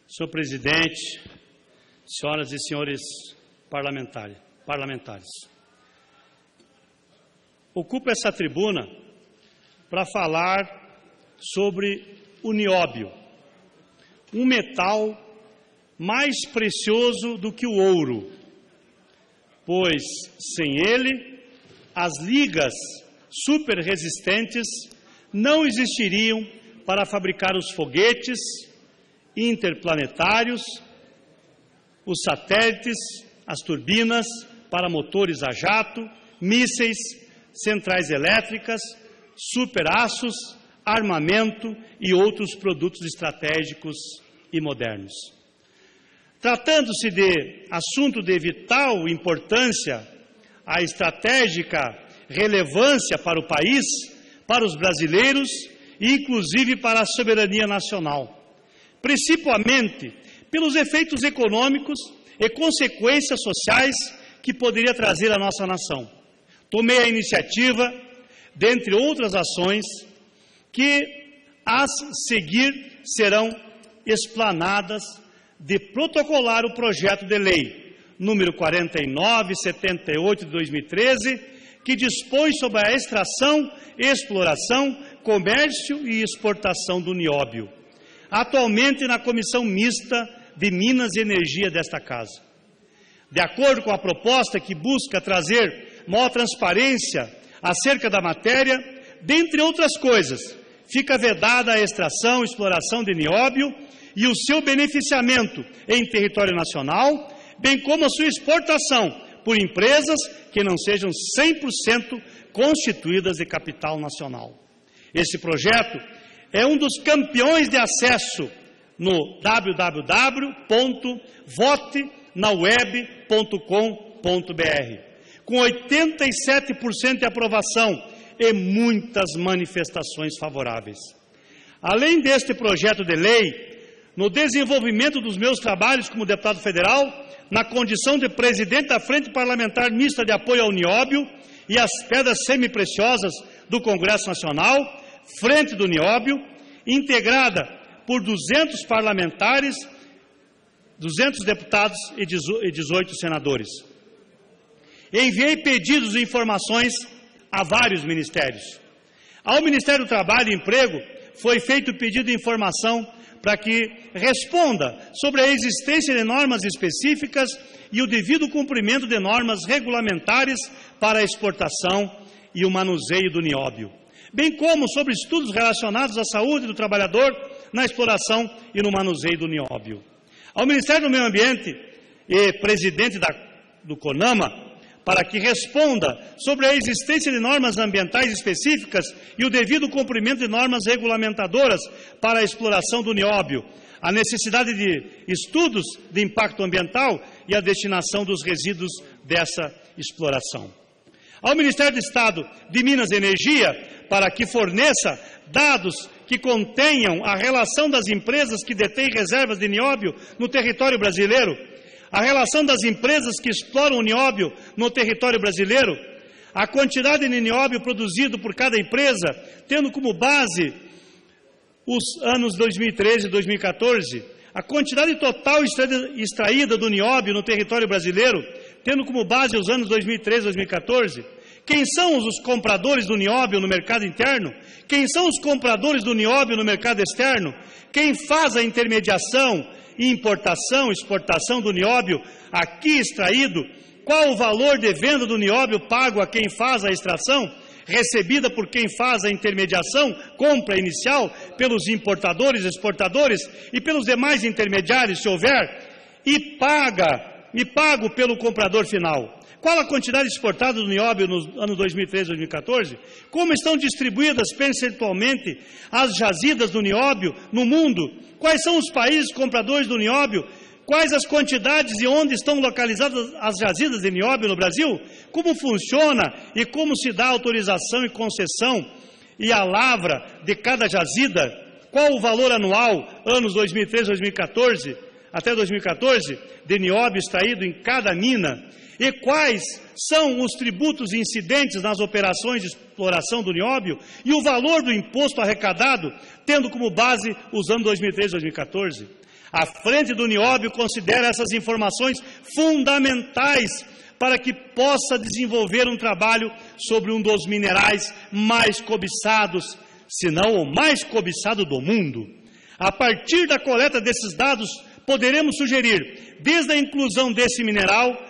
Senhor presidente, senhoras e senhores parlamentares, ocupo essa tribuna para falar sobre o nióbio, um metal mais precioso do que o ouro, pois sem ele as ligas superresistentes não existiriam para fabricar os foguetes interplanetários, os satélites, as turbinas para motores a jato, mísseis, centrais elétricas, superaços, armamento e outros produtos estratégicos e modernos. Tratando-se de assunto de vital importância, a estratégica relevância para o país, para os brasileiros e inclusive para a soberania nacional, principalmente pelos efeitos econômicos e consequências sociais que poderia trazer à nossa nação. Tomei a iniciativa, dentre outras ações, que a seguir serão explanadas de protocolar o projeto de lei número 4978 de 2013, que dispõe sobre a extração, exploração, comércio e exportação do nióbio, atualmente na Comissão Mista de Minas e Energia desta Casa. De acordo com a proposta que busca trazer maior transparência acerca da matéria, dentre outras coisas, fica vedada a extração e exploração de nióbio e o seu beneficiamento em território nacional, bem como a sua exportação por empresas que não sejam 100% constituídas de capital nacional. Esse projeto é um dos campeões de acesso no www.votenaweb.com.br, com 87% de aprovação e muitas manifestações favoráveis. Além deste projeto de lei, no desenvolvimento dos meus trabalhos como deputado federal, na condição de presidente da Frente Parlamentar Mista de Apoio ao Nióbio e às Pedras Semipreciosas do Congresso Nacional, Frente do Nióbio, integrada por 200 parlamentares, 200 deputados e 18 senadores. Enviei pedidos e informações a vários ministérios. Ao Ministério do Trabalho e Emprego foi feito pedido de informação para que responda sobre a existência de normas específicas e o devido cumprimento de normas regulamentares para a exportação e o manuseio do nióbio, bem como sobre estudos relacionados à saúde do trabalhador na exploração e no manuseio do nióbio. Ao Ministério do Meio Ambiente e presidente do CONAMA, para que responda sobre a existência de normas ambientais específicas e o devido cumprimento de normas regulamentadoras para a exploração do nióbio, a necessidade de estudos de impacto ambiental e a destinação dos resíduos dessa exploração. Ao Ministério do Estado de Minas e Energia, para que forneça dados que contenham a relação das empresas que detêm reservas de nióbio no território brasileiro, a relação das empresas que exploram o nióbio no território brasileiro, a quantidade de nióbio produzido por cada empresa, tendo como base os anos 2013 e 2014, a quantidade total extraída do nióbio no território brasileiro, tendo como base os anos 2013 e 2014, quem são os compradores do nióbio no mercado interno, quem são os compradores do nióbio no mercado externo, quem faz a intermediação, importação, exportação do nióbio aqui extraído, qual o valor de venda do nióbio pago a quem faz a extração, recebida por quem faz a intermediação, compra inicial, pelos importadores, exportadores e pelos demais intermediários, se houver, e pago pelo comprador final. Qual a quantidade exportada do nióbio nos anos 2013 e 2014? Como estão distribuídas percentualmente as jazidas do nióbio no mundo? Quais são os países compradores do nióbio? Quais as quantidades e onde estão localizadas as jazidas de nióbio no Brasil? Como funciona e como se dá a autorização e concessão e a lavra de cada jazida? Qual o valor anual, anos 2013 e 2014, até 2014, de nióbio extraído em cada mina? E quais são os tributos incidentes nas operações de exploração do nióbio e o valor do imposto arrecadado, tendo como base os anos 2013 e 2014? A frente do nióbio considera essas informações fundamentais para que possa desenvolver um trabalho sobre um dos minerais mais cobiçados, se não o mais cobiçado do mundo. A partir da coleta desses dados, poderemos sugerir, desde a inclusão desse mineral,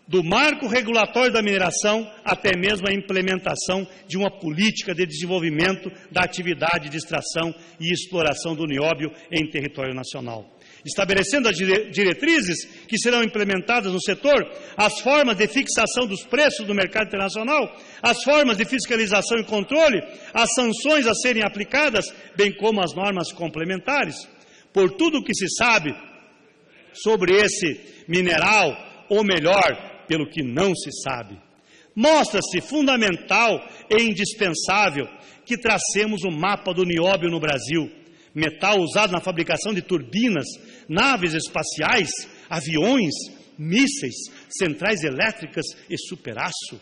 do marco regulatório da mineração, até mesmo a implementação de uma política de desenvolvimento da atividade de extração e exploração do nióbio em território nacional. Estabelecendo as diretrizes que serão implementadas no setor, as formas de fixação dos preços do mercado internacional, as formas de fiscalização e controle, as sanções a serem aplicadas, bem como as normas complementares. Por tudo o que se sabe sobre esse mineral, ou melhor, pelo que não se sabe, mostra-se fundamental e indispensável que tracemos o mapa do nióbio no Brasil, metal usado na fabricação de turbinas, naves espaciais, aviões, mísseis, centrais elétricas e superaço.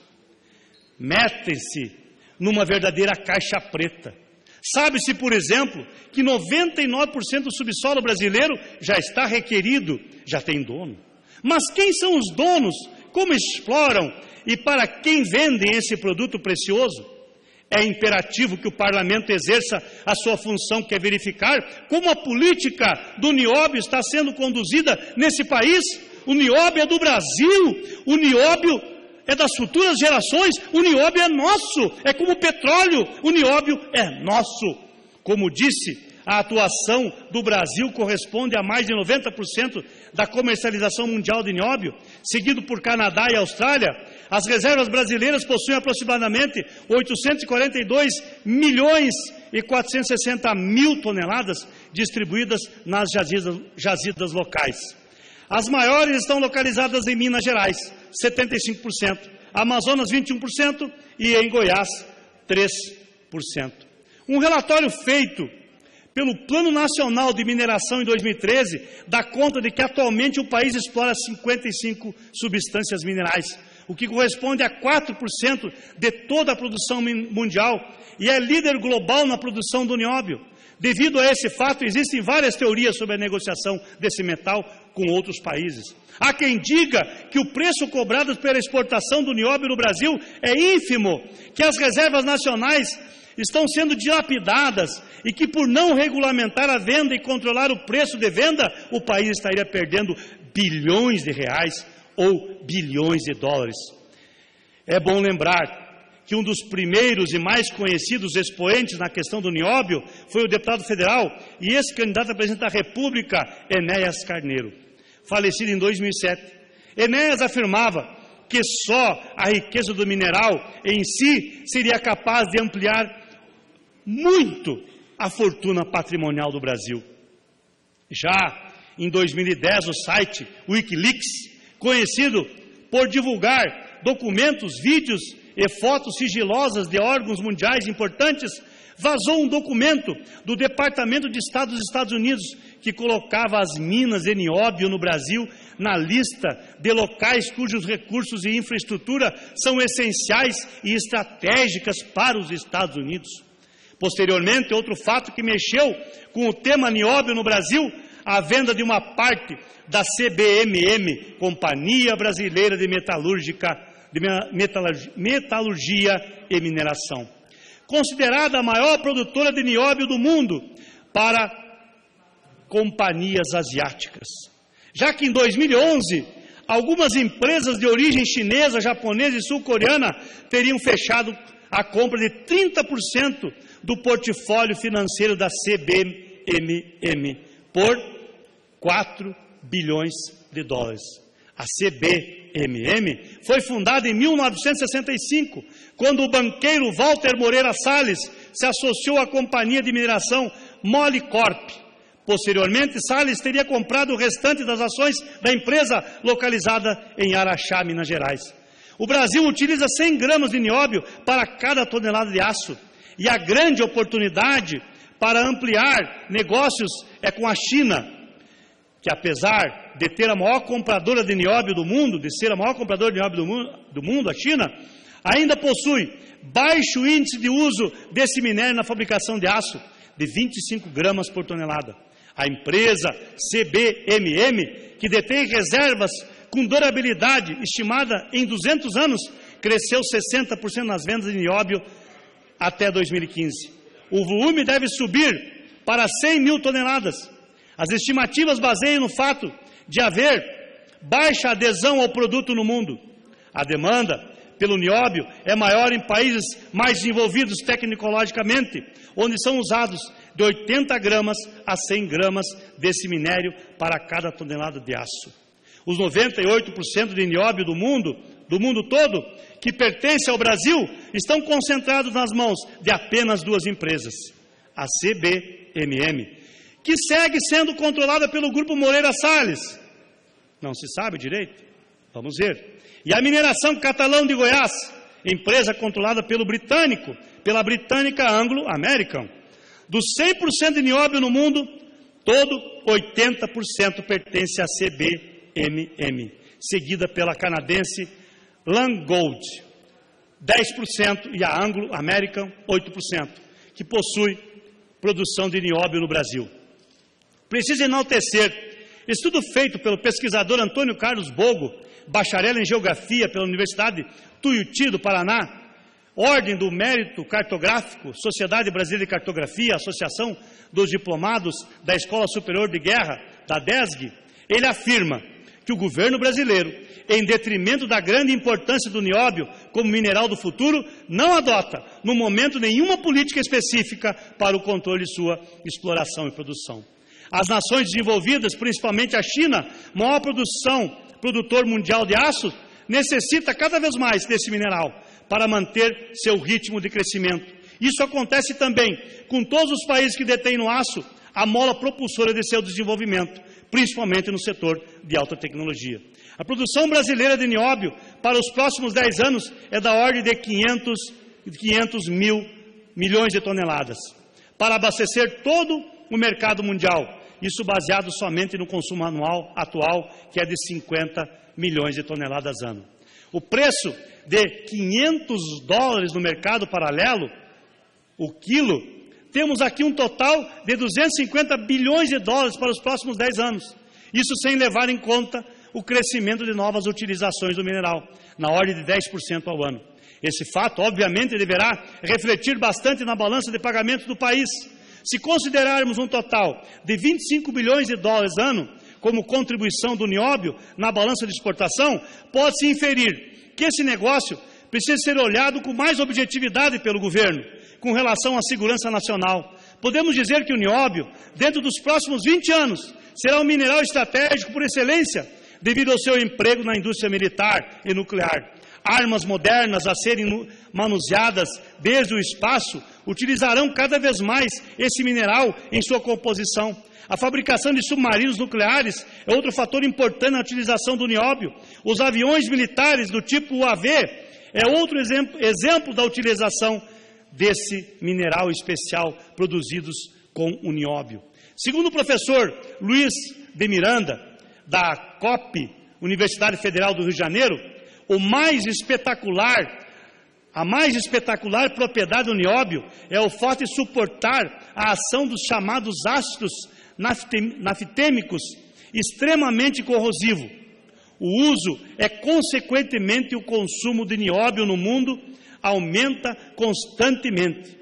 Metem-se numa verdadeira caixa preta. Sabe-se, por exemplo, que 99% do subsolo brasileiro já está requerido, já tem dono. Mas quem são os donos? Como exploram e para quem vendem esse produto precioso? É imperativo que o parlamento exerça a sua função, que é verificar como a política do nióbio está sendo conduzida nesse país. O nióbio é do Brasil, o nióbio é das futuras gerações, o nióbio é nosso, é como o petróleo, o nióbio é nosso. Como disse, a atuação do Brasil corresponde a mais de 90% da comercialização mundial de nióbio, seguido por Canadá e Austrália. As reservas brasileiras possuem aproximadamente 842 milhões e 460 mil toneladas distribuídas nas jazidas locais. As maiores estão localizadas em Minas Gerais, 75%, Amazonas 21% e em Goiás 3%. Um relatório feito pelo Plano Nacional de Mineração em 2013, dá conta de que atualmente o país explora 55 substâncias minerais, o que corresponde a 4% de toda a produção mundial, e é líder global na produção do nióbio. Devido a esse fato, existem várias teorias sobre a negociação desse metal com outros países. Há quem diga que o preço cobrado pela exportação do nióbio no Brasil é ínfimo, que as reservas nacionais estão sendo dilapidadas e que, por não regulamentar a venda e controlar o preço de venda, o país estaria perdendo bilhões de reais ou bilhões de dólares. É bom lembrar que um dos primeiros e mais conhecidos expoentes na questão do nióbio foi o deputado federal e ex-candidato a presidente da República, Enéas Carneiro, falecido em 2007. Enéas afirmava que só a riqueza do mineral em si seria capaz de ampliar muito a fortuna patrimonial do Brasil. Já em 2010, o site Wikileaks, conhecido por divulgar documentos, vídeos e fotos sigilosas de órgãos mundiais importantes, vazou um documento do Departamento de Estado dos Estados Unidos que colocava as minas de nióbio no Brasil na lista de locais cujos recursos e infraestrutura são essenciais e estratégicas para os Estados Unidos. Posteriormente, outro fato que mexeu com o tema nióbio no Brasil, a venda de uma parte da CBMM, Companhia Brasileira de Metalurgia e Mineração, considerada a maior produtora de nióbio do mundo, para companhias asiáticas. Já que em 2011, algumas empresas de origem chinesa, japonesa e sul-coreana teriam fechado a compra de 30% do portfólio financeiro da CBMM por 4 bilhões de dólares. A CBMM foi fundada em 1965, quando o banqueiro Walter Moreira Salles se associou à companhia de mineração Molycorp. Posteriormente, Salles teria comprado o restante das ações da empresa localizada em Araxá, Minas Gerais. O Brasil utiliza 100 gramas de nióbio para cada tonelada de aço. E a grande oportunidade para ampliar negócios é com a China, que apesar de ter a maior compradora de nióbio do mundo, de ser a maior compradora de nióbio do mundo, a China, ainda possui baixo índice de uso desse minério na fabricação de aço, de 25 gramas por tonelada. A empresa CBMM, que detém reservas com durabilidade estimada em 200 anos, cresceu 60% nas vendas de nióbio até 2015. O volume deve subir para 100 mil toneladas. As estimativas baseiam no fato de haver baixa adesão ao produto no mundo. A demanda pelo nióbio é maior em países mais desenvolvidos tecnologicamente, onde são usados de 80 gramas a 100 gramas desse minério para cada tonelada de aço. Os 98% de nióbio do mundo todo, que pertence ao Brasil, estão concentrados nas mãos de apenas duas empresas. A CBMM, que segue sendo controlada pelo Grupo Moreira Salles. Não se sabe direito? Vamos ver. E a Mineração Catalão de Goiás, empresa controlada pela britânica Anglo American. Dos 100% de nióbio no mundo todo, 80% pertence à CBMM, seguida pela canadense Langgold, 10%, e a Anglo American, 8%, que possui produção de nióbio no Brasil. Preciso enaltecer estudo feito pelo pesquisador Antônio Carlos Bogo, bacharel em Geografia pela Universidade Tuiuti do Paraná, Ordem do Mérito Cartográfico, Sociedade Brasileira de Cartografia, Associação dos Diplomados da Escola Superior de Guerra, da DESG. Ele afirma que o governo brasileiro, em detrimento da grande importância do nióbio como mineral do futuro, não adota, no momento, nenhuma política específica para o controle de sua exploração e produção. As nações desenvolvidas, principalmente a China, maior produtor mundial de aço, necessita cada vez mais desse mineral para manter seu ritmo de crescimento. Isso acontece também com todos os países que detêm no aço a mola propulsora de seu desenvolvimento, principalmente no setor de alta tecnologia. A produção brasileira de nióbio para os próximos 10 anos é da ordem de 500 mil milhões de toneladas, para abastecer todo o mercado mundial, isso baseado somente no consumo anual atual, que é de 50 milhões de toneladas ano. O preço de $500 no mercado paralelo, o quilo, temos aqui um total de 250 bilhões de dólares para os próximos 10 anos. Isso sem levar em conta o crescimento de novas utilizações do mineral, na ordem de 10% ao ano. Esse fato, obviamente, deverá refletir bastante na balança de pagamentos do país. Se considerarmos um total de 25 bilhões de dólares ano como contribuição do nióbio na balança de exportação, pode-se inferir que esse negócio precisa ser olhado com mais objetividade pelo governo, com relação à segurança nacional. Podemos dizer que o nióbio, dentro dos próximos 20 anos, será um mineral estratégico por excelência, devido ao seu emprego na indústria militar e nuclear. Armas modernas a serem manuseadas desde o espaço utilizarão cada vez mais esse mineral em sua composição. A fabricação de submarinos nucleares é outro fator importante na utilização do nióbio. Os aviões militares do tipo UAV é outro exemplo da utilização desse mineral especial produzidos com o nióbio. Segundo o professor Luiz de Miranda, da COP, Universidade Federal do Rio de Janeiro, a mais espetacular propriedade do nióbio é o fato de suportar a ação dos chamados ácidos naftêmicos, extremamente corrosivo. O uso é, consequentemente, o consumo de nióbio no mundo aumenta constantemente.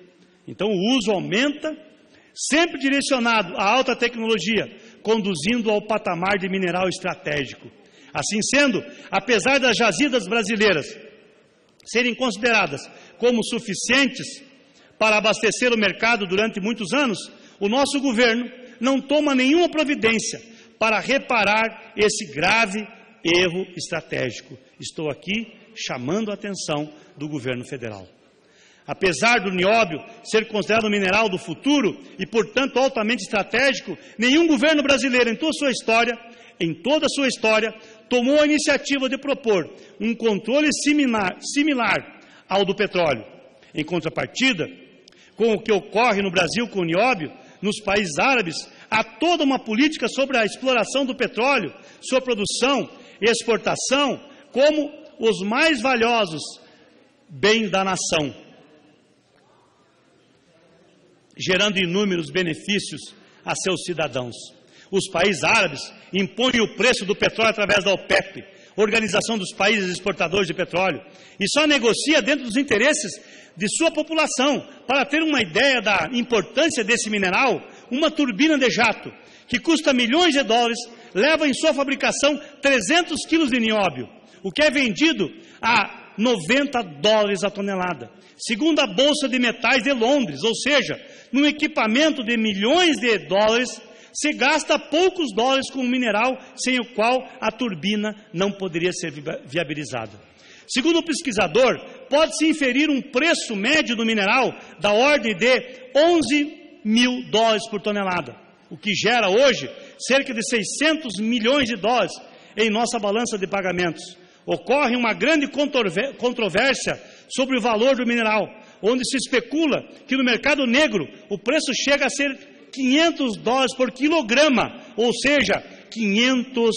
Então, o uso aumenta, sempre direcionado à alta tecnologia, conduzindo ao patamar de mineral estratégico. Assim sendo, apesar das jazidas brasileiras serem consideradas como suficientes para abastecer o mercado durante muitos anos, o nosso governo não toma nenhuma providência para reparar esse grave erro estratégico. Estou aqui chamando a atenção do governo federal. Apesar do nióbio ser considerado um mineral do futuro e, portanto, altamente estratégico, nenhum governo brasileiro em toda a sua história, tomou a iniciativa de propor um controle similar ao do petróleo. Em contrapartida, com o que ocorre no Brasil com o nióbio, nos países árabes, há toda uma política sobre a exploração do petróleo, sua produção e exportação, como os mais valiosos bens da nação, gerando inúmeros benefícios a seus cidadãos. Os países árabes impõem o preço do petróleo através da OPEP, Organização dos Países Exportadores de Petróleo, e só negocia dentro dos interesses de sua população. Para ter uma ideia da importância desse mineral, uma turbina de jato, que custa milhões de dólares, leva em sua fabricação 300 quilos de nióbio, o que é vendido a 90 dólares a tonelada, segundo a Bolsa de Metais de Londres. Ou seja, num equipamento de milhões de dólares, se gasta poucos dólares com um mineral sem o qual a turbina não poderia ser viabilizada. Segundo o pesquisador, pode-se inferir um preço médio do mineral da ordem de 11 mil dólares por tonelada, o que gera hoje cerca de 600 milhões de dólares em nossa balança de pagamentos. Ocorre uma grande controvérsia sobre o valor do mineral, onde se especula que no mercado negro o preço chega a ser 500 dólares por quilograma, ou seja, 500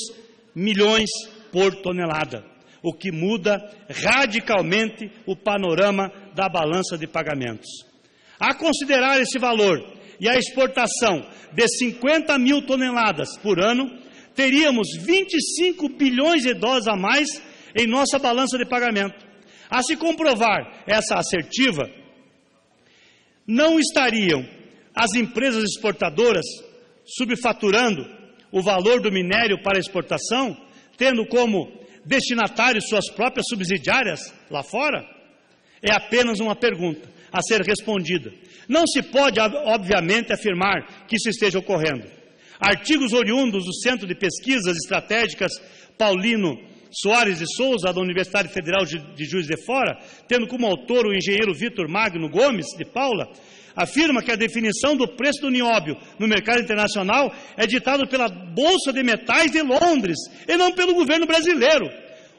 milhões por tonelada, o que muda radicalmente o panorama da balança de pagamentos. A considerar esse valor e a exportação de 50 mil toneladas por ano, teríamos 25 bilhões de dólares a mais em nossa balança de pagamento. A se comprovar essa assertiva, não estariam as empresas exportadoras subfaturando o valor do minério para exportação, tendo como destinatários suas próprias subsidiárias lá fora? É apenas uma pergunta a ser respondida. Não se pode, obviamente, afirmar que isso esteja ocorrendo. Artigos oriundos do Centro de Pesquisas Estratégicas Paulino Soares de Souza, da Universidade Federal de Juiz de Fora, tendo como autor o engenheiro Vitor Magno Gomes de Paula, afirma que a definição do preço do nióbio no mercado internacional é ditado pela Bolsa de Metais de Londres e não pelo governo brasileiro.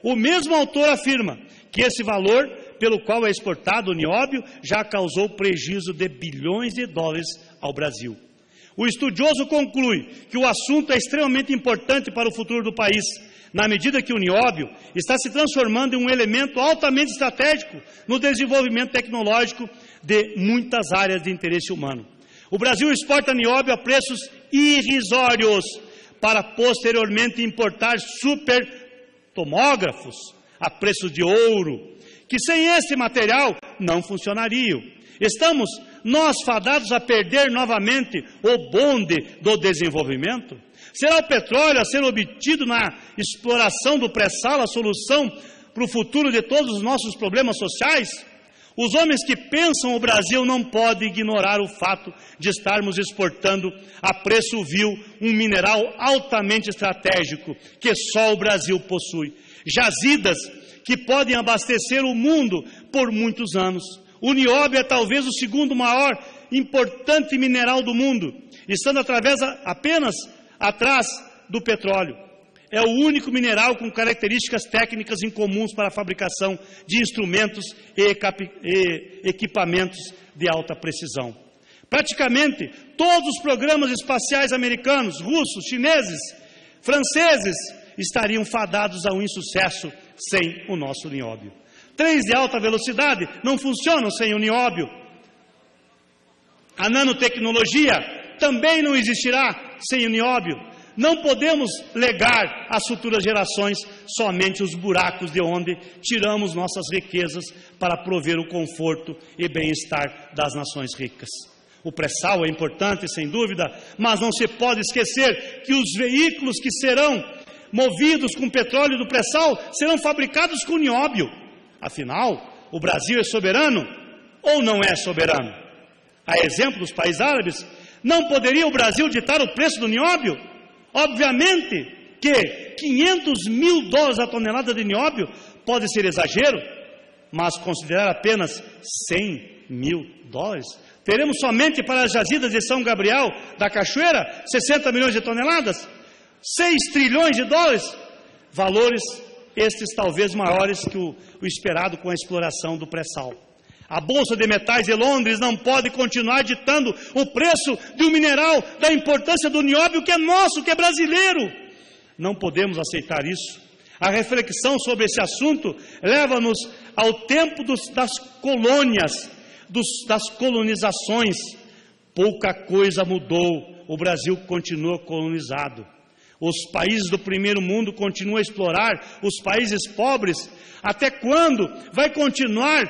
O mesmo autor afirma que esse valor pelo qual é exportado o nióbio já causou prejuízo de bilhões de dólares ao Brasil. O estudioso conclui que o assunto é extremamente importante para o futuro do país, na medida que o nióbio está se transformando em um elemento altamente estratégico no desenvolvimento tecnológico de muitas áreas de interesse humano. O Brasil exporta nióbio a preços irrisórios para posteriormente importar supertomógrafos a preços de ouro, que sem esse material não funcionariam. Estamos nós fadados a perder novamente o bonde do desenvolvimento? Será o petróleo a ser obtido na exploração do pré-sal a solução para o futuro de todos os nossos problemas sociais? Os homens que pensam o Brasil não podem ignorar o fato de estarmos exportando a preço vil um mineral altamente estratégico que só o Brasil possui. Jazidas que podem abastecer o mundo por muitos anos. O nióbio é talvez o segundo maior importante mineral do mundo, estando apenas atrás do petróleo. É o único mineral com características técnicas incomuns para a fabricação de instrumentos e equipamentos de alta precisão. Praticamente todos os programas espaciais americanos, russos, chineses, franceses estariam fadados a um insucesso sem o nosso nióbio. Trens de alta velocidade não funcionam sem o nióbio. A nanotecnologia também não existirá sem o nióbio. Não podemos legar às futuras gerações somente os buracos de onde tiramos nossas riquezas para prover o conforto e bem-estar das nações ricas. O pré-sal é importante, sem dúvida, mas não se pode esquecer que os veículos que serão movidos com petróleo do pré-sal serão fabricados com nióbio. Afinal, o Brasil é soberano ou não é soberano? A exemplo dos países árabes, não poderia o Brasil ditar o preço do nióbio? Obviamente que 500 mil dólares a tonelada de nióbio pode ser exagero, mas considerar apenas 100 mil dólares, teremos somente para as jazidas de São Gabriel da Cachoeira 60 milhões de toneladas, 6 trilhões de dólares, valores estes talvez maiores que o esperado com a exploração do pré-sal. A Bolsa de Metais de Londres não pode continuar ditando o preço de um mineral da importância do nióbio que é nosso, que é brasileiro. Não podemos aceitar isso. A reflexão sobre esse assunto leva-nos ao tempo das colônias, das colonizações. Pouca coisa mudou o Brasil continua colonizado. Os países do primeiro mundo continuam a explorar os países pobres. Até quando vai continuar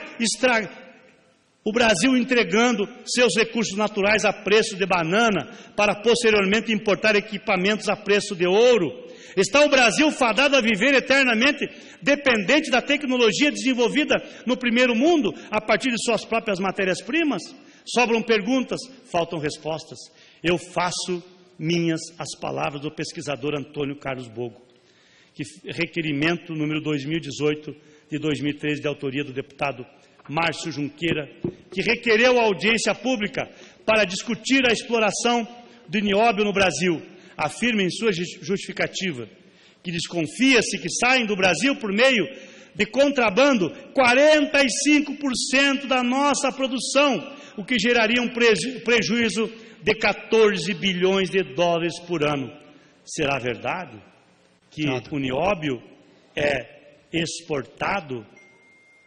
o Brasil entregando seus recursos naturais a preço de banana para posteriormente importar equipamentos a preço de ouro? Está o Brasil fadado a viver eternamente dependente da tecnologia desenvolvida no primeiro mundo a partir de suas próprias matérias-primas? Sobram perguntas, faltam respostas. Eu faço minhas as palavras do pesquisador Antônio Carlos Bogo, que requerimento número 2018 de 2013 de autoria do deputado Márcio Junqueira, que requereu a audiência pública para discutir a exploração do nióbio no Brasil, afirma em sua justificativa que desconfia-se que saem do Brasil por meio de contrabando 45% da nossa produção, o que geraria um prejuízo de 14 bilhões de dólares por ano. Será verdade que o nióbio é exportado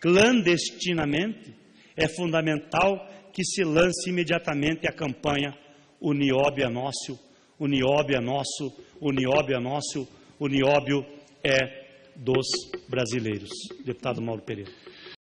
clandestinamente? É fundamental que se lance imediatamente a campanha "O nióbio é nosso, o nióbio é nosso, o nióbio é nosso, o nióbio é dos brasileiros". Deputado Mauro Pereira.